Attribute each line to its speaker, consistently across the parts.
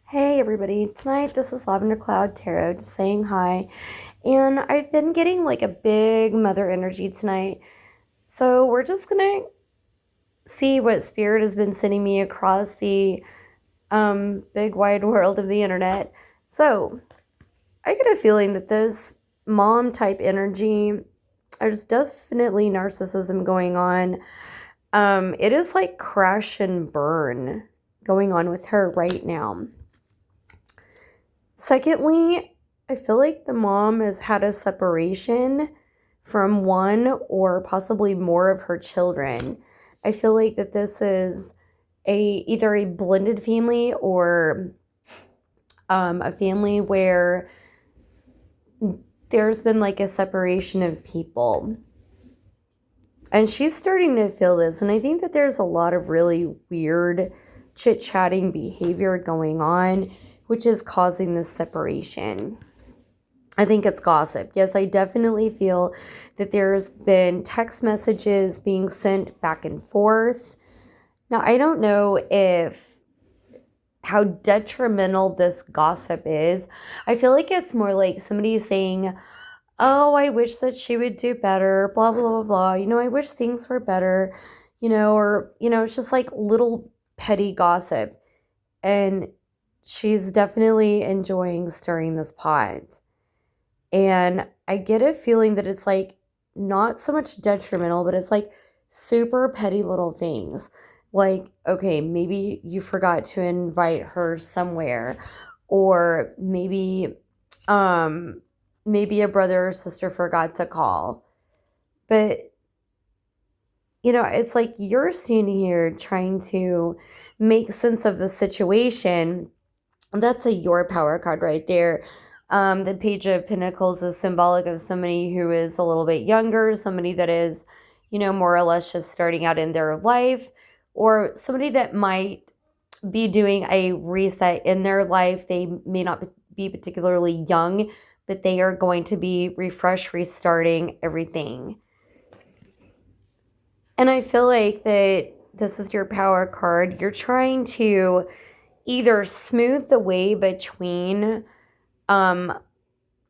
Speaker 1: Hey everybody, tonight this is Lavender Cloud Tarot just saying hi. And I've been getting like a big mother energy tonight. So we're just gonna see what spirit has been sending me across the big wide world of the internet. So I get a feeling that this mom type energy, there's definitely narcissism going on. It is like crash and burn going on with her right now. Secondly, I feel like the mom has had a separation from one or possibly more of her children. I feel like that this is either a blended family or a family where there's been like a separation of people. And she's starting to feel this. And I think that there's a lot of really weird chit-chatting behavior going on, which is causing this separation. I think it's gossip. Yes, I definitely feel that there's been text messages being sent back and forth. Now, I don't know how detrimental this gossip is. I feel like it's more like somebody saying, oh, I wish that she would do better, blah, blah, blah, blah. I wish things were better, or, it's just like little petty gossip. And she's definitely enjoying stirring this pot. And I get a feeling that it's like not so much detrimental, but it's like super petty little things. Like, okay, maybe you forgot to invite her somewhere, or maybe a brother or sister forgot to call. But it's like you're standing here trying to make sense of the situation. That's your power card right there. The Page of Pentacles is symbolic of somebody who is a little bit younger, somebody that is, more or less just starting out in their life, or somebody that might be doing a reset in their life. They may not be particularly young, but they are going to be restarting everything. And I feel like that this is your power card. You're trying to either smooth the way between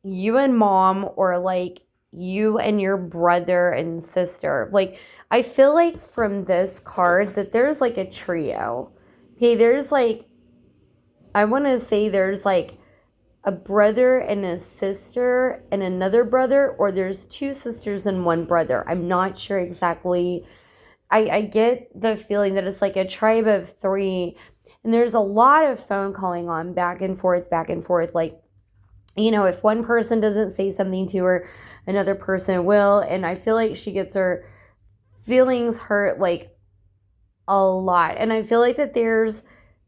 Speaker 1: you and mom, or like you and your brother and sister. Like, I feel like from this card that there's like a trio. Okay, there's like, I want to say there's like a brother and a sister and another brother, or there's two sisters and one brother. I'm not sure exactly. I get the feeling that it's like a tribe of three, and there's a lot of phone calling on back and forth, like, if one person doesn't say something to her, another person will. And I feel like she gets her feelings hurt like a lot. And I feel like that there's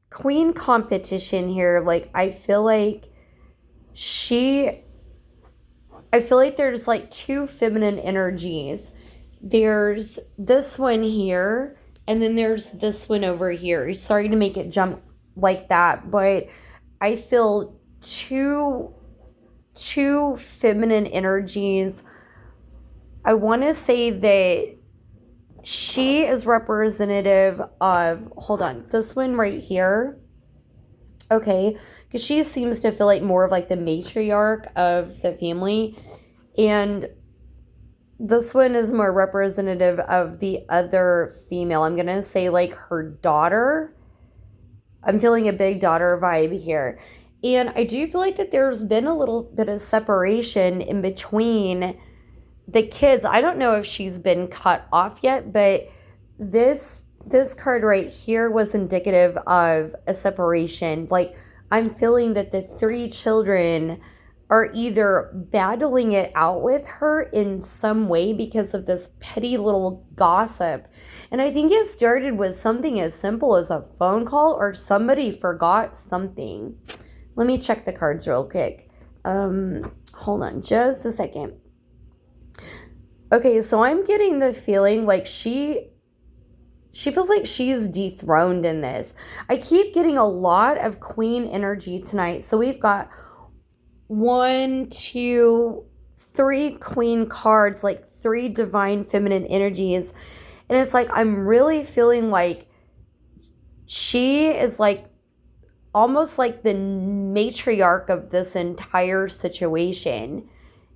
Speaker 1: queen competition here. Like, I feel like there's like two feminine energies. There's this one here, and then there's this one over here. Sorry to make it jump like that, but I feel two feminine energies. I want to say that she is representative of, hold on, this one right here. Okay, because she seems to feel like more of like the matriarch of the family, and this one is more representative of the other female. I'm gonna say like her daughter. I'm feeling a big daughter vibe here. And I do feel like that there's been a little bit of separation in between the kids. I don't know if she's been cut off yet, but this card right here was indicative of a separation. Like, I'm feeling that the three children are either battling it out with her in some way because of this petty little gossip. And I think it started with something as simple as a phone call, or somebody forgot something. Let me check the cards real quick. Hold on just a second. Okay, so I'm getting the feeling like she feels like she's dethroned in this. I keep getting a lot of queen energy tonight. So we've got 1, 2, 3 queen cards, like 3 divine feminine energies. And it's like, I'm really feeling like she is like almost like the matriarch of this entire situation.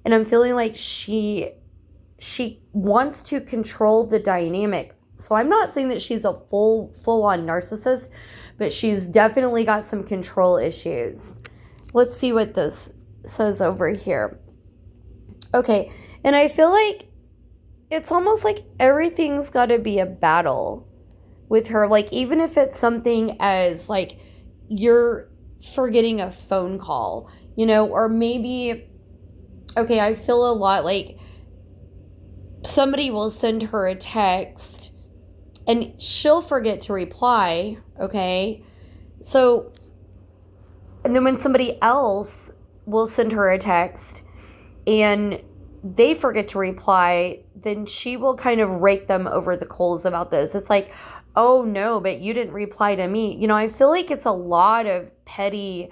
Speaker 1: And I'm feeling like she wants to control the dynamic. So I'm not saying that she's a full on narcissist, but she's definitely got some control issues. Let's see what this says over here. Okay, and I feel like it's almost like everything's got to be a battle with her. Like, even if it's something as like you're forgetting a phone call, or maybe, okay, I feel a lot like somebody will send her a text and she'll forget to reply, okay? So, and then when somebody else will send her a text and they forget to reply, then she will kind of rake them over the coals about this. It's like, oh no, but you didn't reply to me. I feel like it's a lot of petty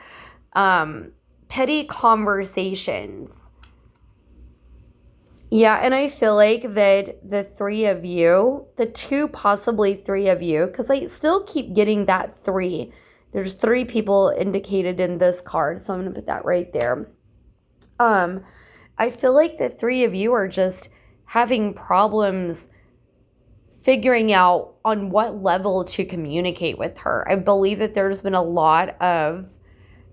Speaker 1: conversations. Yeah, and I feel like that the possibly three of you, because I still keep getting that three. There's three people indicated in this card, so I'm going to put that right there. I feel like the three of you are just having problems figuring out on what level to communicate with her. I believe that there's been a lot of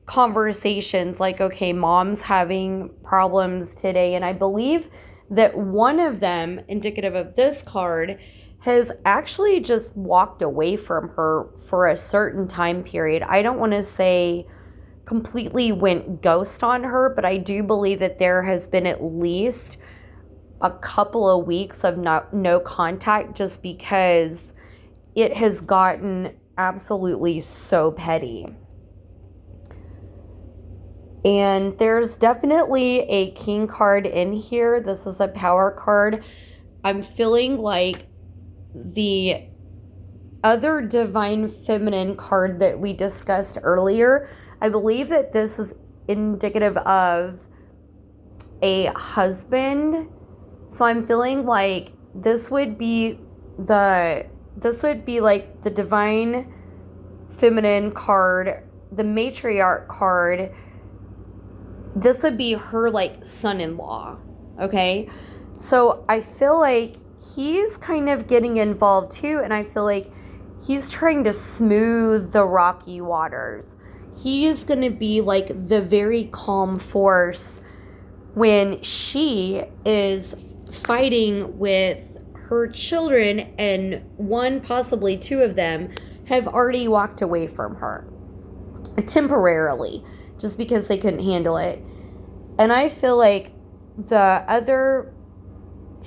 Speaker 1: conversations like, okay, mom's having problems today, and I believe that one of them, indicative of this card, has actually just walked away from her for a certain time period. I don't want to say completely went ghost on her, but I do believe that there has been at least a couple of weeks of no contact, just because it has gotten absolutely so petty. And there's definitely a king card in here. This is a power card. I'm feeling like the other divine feminine card that we discussed earlier, I believe that this is indicative of a husband. So I'm feeling like this would be like the divine feminine card, the matriarch card. This would be her like son-in-law, okay? So I feel like he's kind of getting involved too, and I feel like he's trying to smooth the rocky waters. He's going to be like the very calm force when she is fighting with her children, and one, possibly two of them, have already walked away from her temporarily just because they couldn't handle it. And I feel like the other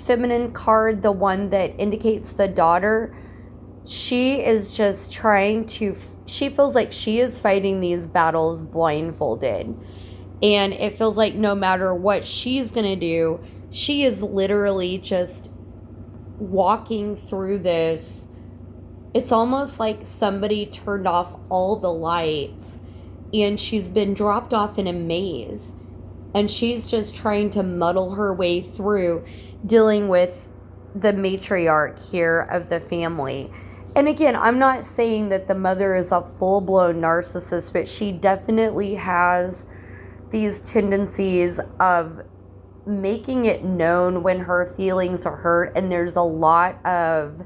Speaker 1: feminine card, the one that indicates the daughter, she is just she feels like she is fighting these battles blindfolded. And it feels like no matter what she's going to do, she is literally just walking through this. It's almost like somebody turned off all the lights and she's been dropped off in a maze. And she's just trying to muddle her way through, dealing with the matriarch here of the family. And again, I'm not saying that the mother is a full-blown narcissist, but she definitely has these tendencies of making it known when her feelings are hurt. And there's a lot of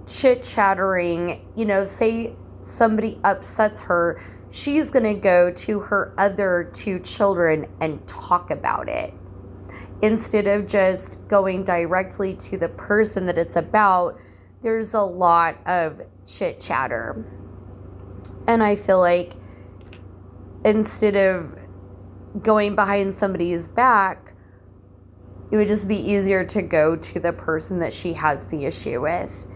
Speaker 1: chit-chattering, say somebody upsets her, she's going to go to her other two children and talk about it instead of just going directly to the person that it's about. There's a lot of chit chatter. And I feel like instead of going behind somebody's back, it would just be easier to go to the person that she has the issue with.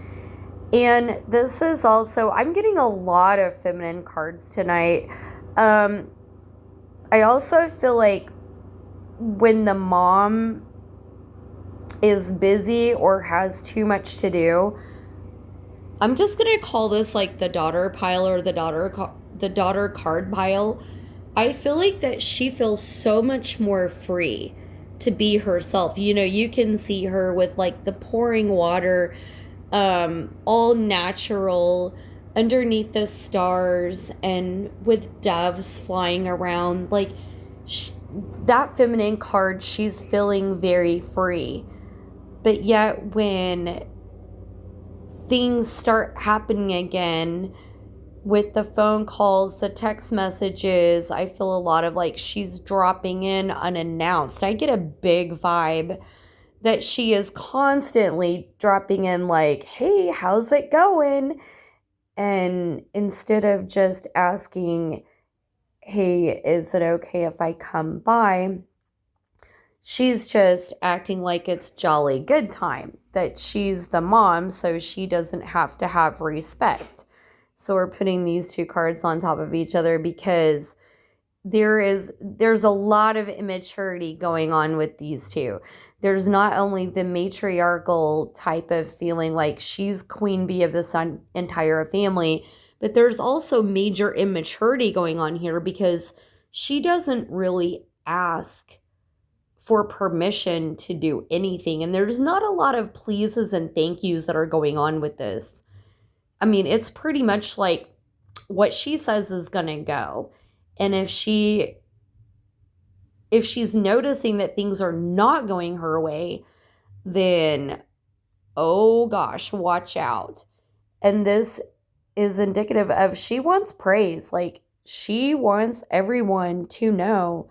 Speaker 1: And this is also, I'm getting a lot of feminine cards tonight. I also feel like when the mom is busy or has too much to do, I'm just going to call this like the daughter pile or the daughter card pile. I feel like that she feels so much more free to be herself. You can see her with like the pouring water, all natural, underneath the stars and with doves flying around. Like, that feminine card, she's feeling very free. But yet, when things start happening again with the phone calls, the text messages, I feel a lot of like she's dropping in unannounced. I get a big vibe that she is constantly dropping in, like, hey, how's it going? And instead of just asking, hey, is it okay if I come by? She's just acting like it's jolly good time, that she's the mom, so she doesn't have to have respect. So we're putting these two cards on top of each other because there's a lot of immaturity going on with these two. There's not only the matriarchal type of feeling like she's queen bee of this entire family, but there's also major immaturity going on here because she doesn't really ask for permission to do anything. And there's not a lot of pleases and thank yous that are going on with this. I mean, it's pretty much like what she says is going to go. And if she's noticing that things are not going her way, then, oh gosh, watch out. And this is indicative of she wants praise. Like, she wants everyone to know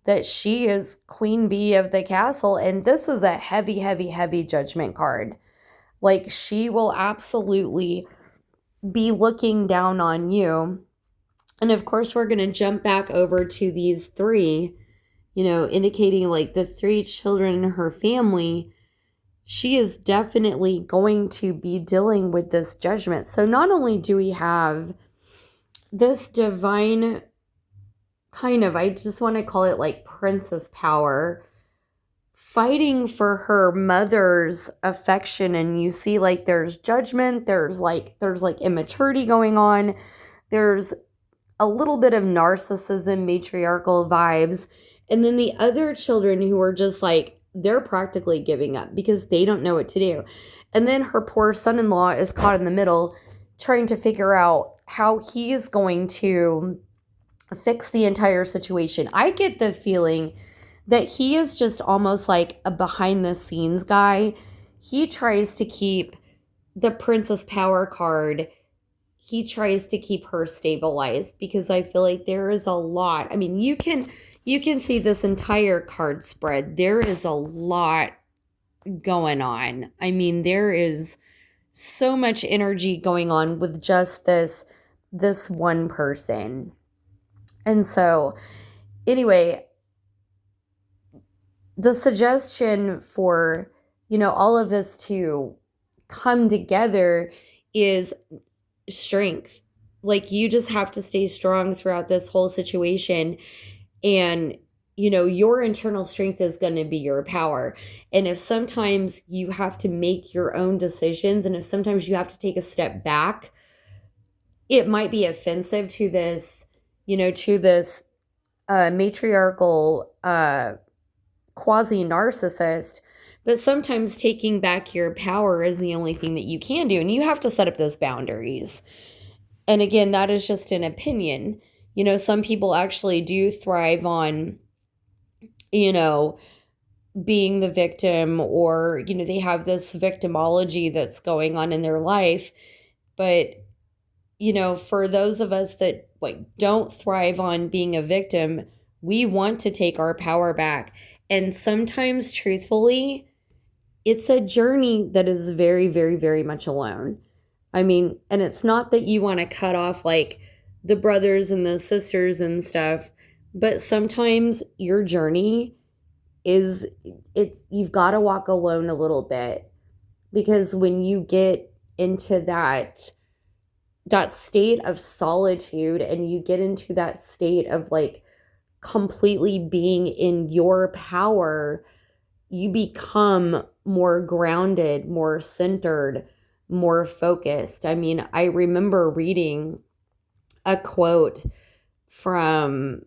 Speaker 1: that she is queen bee of the castle. And this is a heavy, heavy, heavy judgment card. Like, she will absolutely be looking down on you. And of course, we're going to jump back over to these three, indicating like the three children in her family. She is definitely going to be dealing with this judgment. So not only do we have this divine kind of, I just want to call it like princess power, fighting for her mother's affection, and you see like there's judgment, there's like immaturity going on, there's a little bit of narcissism, matriarchal vibes, and then the other children who are just like, they're practically giving up because they don't know what to do. And then her poor son-in-law is caught in the middle trying to figure out how he is going to fix the entire situation. I get the feeling that he is just almost like a behind the scenes guy. He tries to keep the princess power card. He tries to keep her stabilized because I feel like there is a lot. I mean, you can see this entire card spread. There is a lot going on. I mean, there is so much energy going on with just this one person. And so, anyway, the suggestion for, all of this to come together is strength. Like, you just have to stay strong throughout this whole situation. And, your internal strength is going to be your power. And if sometimes you have to make your own decisions, and if sometimes you have to take a step back, it might be offensive to this, matriarchal, quasi-narcissist, but sometimes taking back your power is the only thing that you can do, and you have to set up those boundaries. And again, that is just an opinion. Some people actually do thrive on, being the victim, or, they have this victimology that's going on in their life. But, for those of us that like don't thrive on being a victim, we want to take our power back. And sometimes, truthfully, it's a journey that is very, very, very much alone. I mean, and it's not that you want to cut off like the brothers and the sisters and stuff, but sometimes your journey you've got to walk alone a little bit, because when you get into that state of solitude and you get into that state of like completely being in your power, you become more grounded, more centered, more focused. I mean, I remember reading a quote from,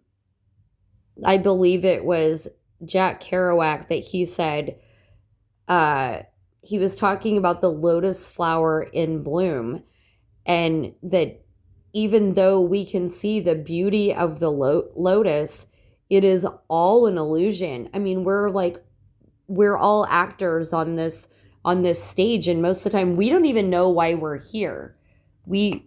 Speaker 1: I believe it was Jack Kerouac, that he said, he was talking about the lotus flower in bloom. And that even though we can see the beauty of the lotus, it is all an illusion. I mean, we're all actors on this stage, and most of the time we don't even know why we're here. We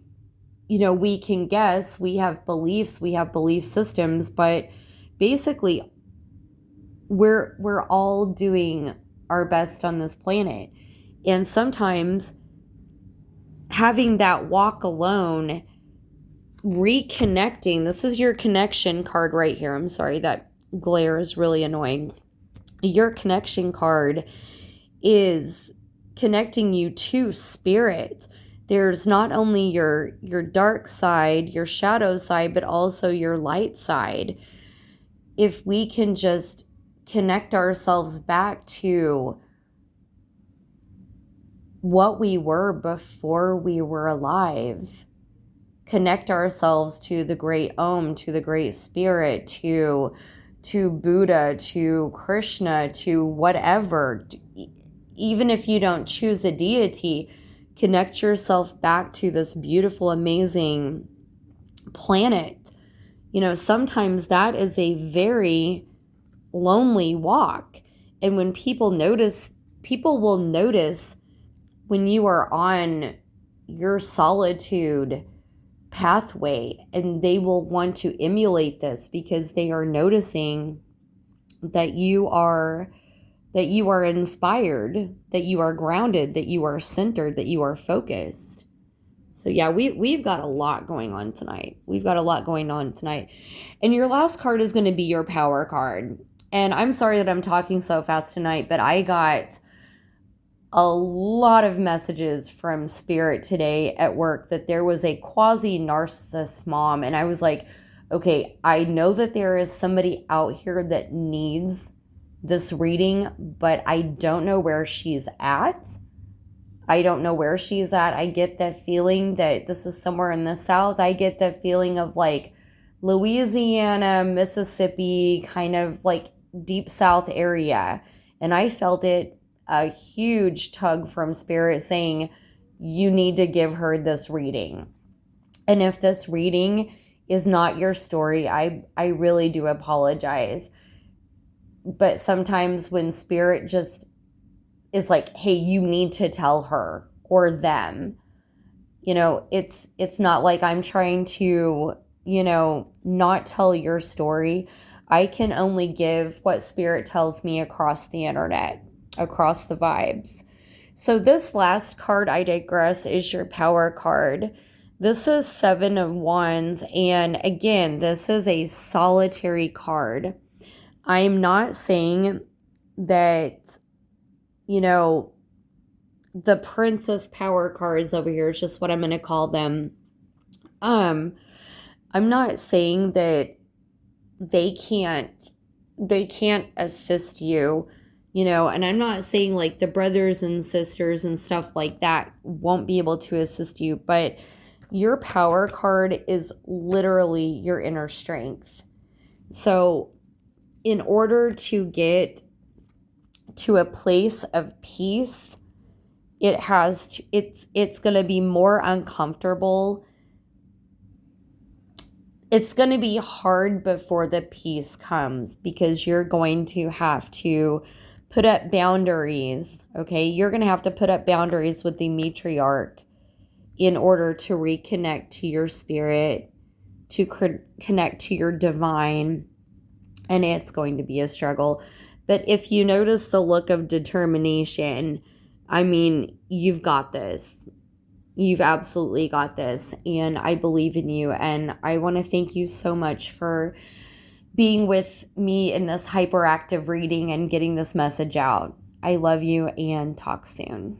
Speaker 1: can guess, we have beliefs, we have belief systems, but basically we're all doing our best on this planet. And sometimes having that walk alone, reconnecting, this is your connection card right here. I'm sorry, that glare is really annoying. Your connection card is connecting you to spirit. There's not only your dark side, your shadow side, but also your light side. If we can just connect ourselves back to what we were before we were alive, connect ourselves to the great Om, to the great spirit, to Buddha, to Krishna, to whatever. Even if you don't choose a deity, connect yourself back to this beautiful, amazing planet. Sometimes that is a very lonely walk. And when people will notice when you are on your solitude pathway, and they will want to emulate this because they are noticing that you are inspired, that you are grounded, that you are centered, that you are focused. So yeah, we've got a lot going on tonight. And your last card is going to be your power card. And I'm sorry that I'm talking so fast tonight, but I got a lot of messages from spirit today at work that there was a quasi-narcissist mom. And I was like, okay, I know that there is somebody out here that needs this reading, but I don't know where she's at. I get the feeling that this is somewhere in the South. I get the feeling of like Louisiana, Mississippi, kind of like deep South area. And I felt it, a huge tug from spirit saying, you need to give her this reading. And if this reading is not your story, I really do apologize. But sometimes when spirit just is like, hey, you need to tell her or them, it's not like I'm trying to, not tell your story. I can only give what spirit tells me across the internet, across the vibes. So this last card, I digress, is your power card. This is 7 of Wands. And again, this is a solitary card. I'm not saying that, the princess power cards over here is just what I'm going to call them. I'm not saying that they can't assist you, and I'm not saying like the brothers and sisters and stuff like that won't be able to assist you, but your power card is literally your inner strength. So in order to get to a place of peace, it's going to be more uncomfortable. It's going to be hard before the peace comes, because you're going to have to put up boundaries, okay? You're going to have to put up boundaries with the matriarch in order to reconnect to your spirit, to connect to your divine, and it's going to be a struggle. But if you notice the look of determination, I mean, you've got this. You've absolutely got this, and I believe in you, and I want to thank you so much for being with me in this hyperactive reading and getting this message out. I love you, and talk soon.